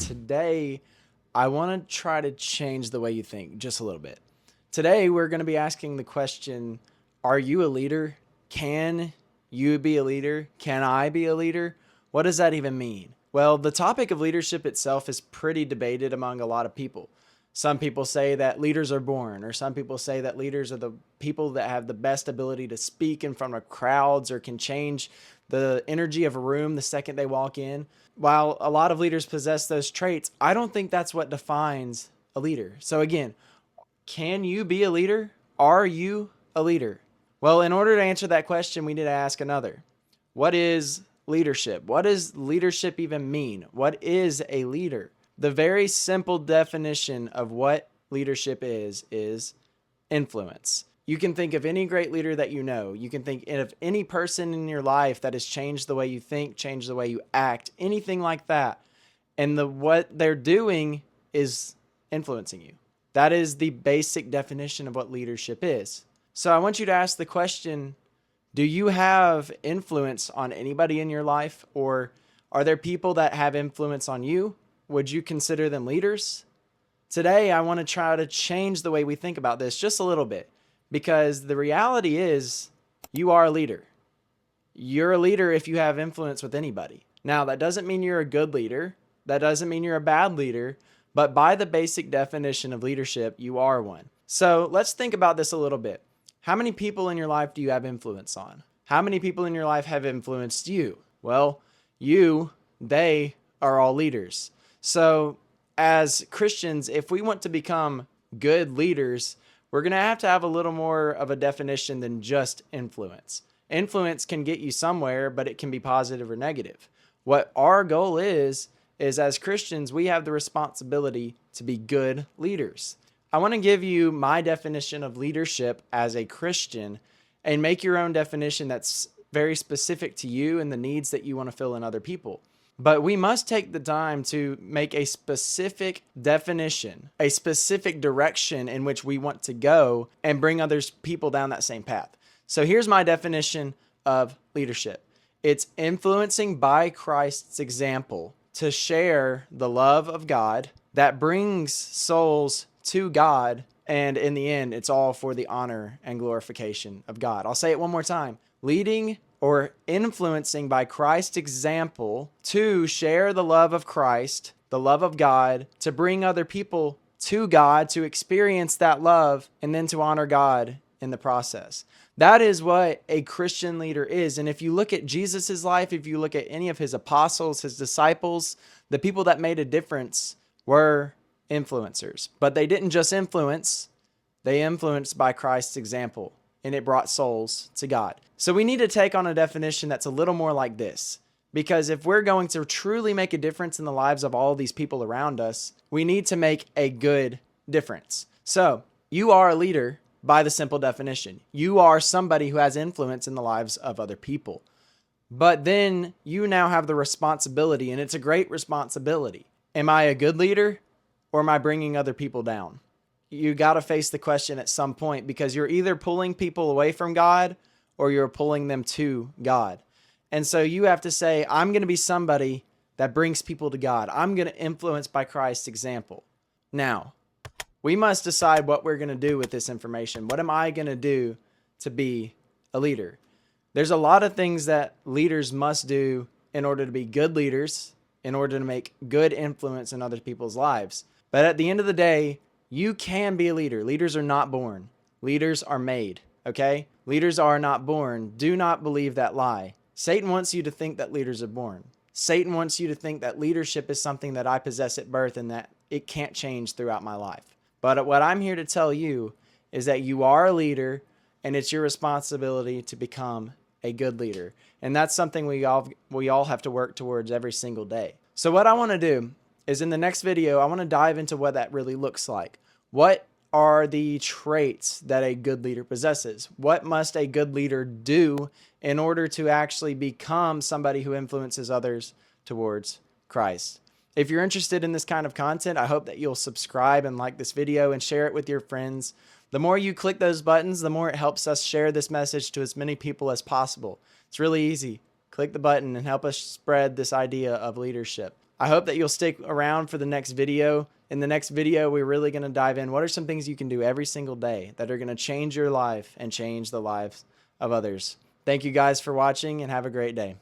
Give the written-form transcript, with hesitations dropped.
today I want to try to change the way you think just a little bit. Today we're going to be asking the question, are you a leader? Can you be a leader? Can I be a leader? What does that even mean? Well, the topic of leadership itself is pretty debated among a lot of people. Some people say that leaders are born, or some people say that leaders are the people that have the best ability to speak in front of crowds or can change the energy of a room the second they walk in. While a lot of leaders possess those traits, I don't think that's what defines a leader. So again, can you be a leader? Are you a leader? Well, in order to answer that question, we need to ask another. What is leadership? What does leadership even mean? What is a leader? The very simple definition of what leadership is influence. You can think of any great leader that you know. You can think of any person in your life that has changed the way you think, changed the way you act, anything like that. And what they're doing is influencing you. That is the basic definition of what leadership is. So I want you to ask the question, do you have influence on anybody in your life? Or are there people that have influence on you? Would you consider them leaders? Today, I want to try to change the way we think about this just a little bit, because the reality is you are a leader. You're a leader if you have influence with anybody. Now, that doesn't mean you're a good leader. That doesn't mean you're a bad leader, but by the basic definition of leadership, you are one. So let's think about this a little bit. How many people in your life do you have influence on? How many people in your life have influenced you? Well, they are all leaders. So as Christians, if we want to become good leaders, we're going to have a little more of a definition than just influence. Influence can get you somewhere, but it can be positive or negative. What our goal is as Christians, we have the responsibility to be good leaders. I want to give you my definition of leadership as a Christian and make your own definition that's very specific to you and the needs that you want to fill in other people. But we must take the time to make a specific definition, a specific direction in which we want to go and bring other people down that same path. So here's my definition of leadership. It's influencing by Christ's example to share the love of God that brings souls to God. And in the end, it's all for the honor and glorification of God. I'll say it one more time. Leading or influencing by Christ's example to share the love of Christ, the love of God, to bring other people to God, to experience that love, and then to honor God in the process. That is what a Christian leader is. And if you look at Jesus's life, if you look at any of his apostles, his disciples, the people that made a difference were influencers. But they didn't just influence, they influenced by Christ's example, and it brought souls to God. So we need to take on a definition that's a little more like this, because if we're going to truly make a difference in the lives of all these people around us, we need to make a good difference. So you are a leader by the simple definition. You are somebody who has influence in the lives of other people. But then you now have the responsibility, and it's a great responsibility. Am I a good leader, or am I bringing other people down? You got to face the question at some point, because you're either pulling people away from God or you're pulling them to God. And so you have to say, I'm going to be somebody that brings people to God. I'm going to influence by Christ's example. Now, we must decide what we're going to do with this information. What am I going to do to be a leader? There's a lot of things that leaders must do in order to be good leaders, in order to make good influence in other people's lives. But at the end of the day, you can be a leader. Leaders are not born. Leaders are made, okay? Leaders are not born. Do not believe that lie. Satan wants you to think that leaders are born. Satan wants you to think that leadership is something that I possess at birth and that it can't change throughout my life. But what I'm here to tell you is that you are a leader, and it's your responsibility to become a good leader. And that's something we all have to work towards every single day. So what I want to do is in the next video, I want to dive into what that really looks like. What are the traits that a good leader possesses? What must a good leader do in order to actually become somebody who influences others towards Christ? If you're interested in this kind of content, I hope that you'll subscribe and like this video and share it with your friends. The more you click those buttons, the more it helps us share this message to as many people as possible. It's really easy. Click the button and help us spread this idea of leadership. I hope that you'll stick around for the next video. In the next video, we're really going to dive in. What are some things you can do every single day that are going to change your life and change the lives of others? Thank you guys for watching, and have a great day.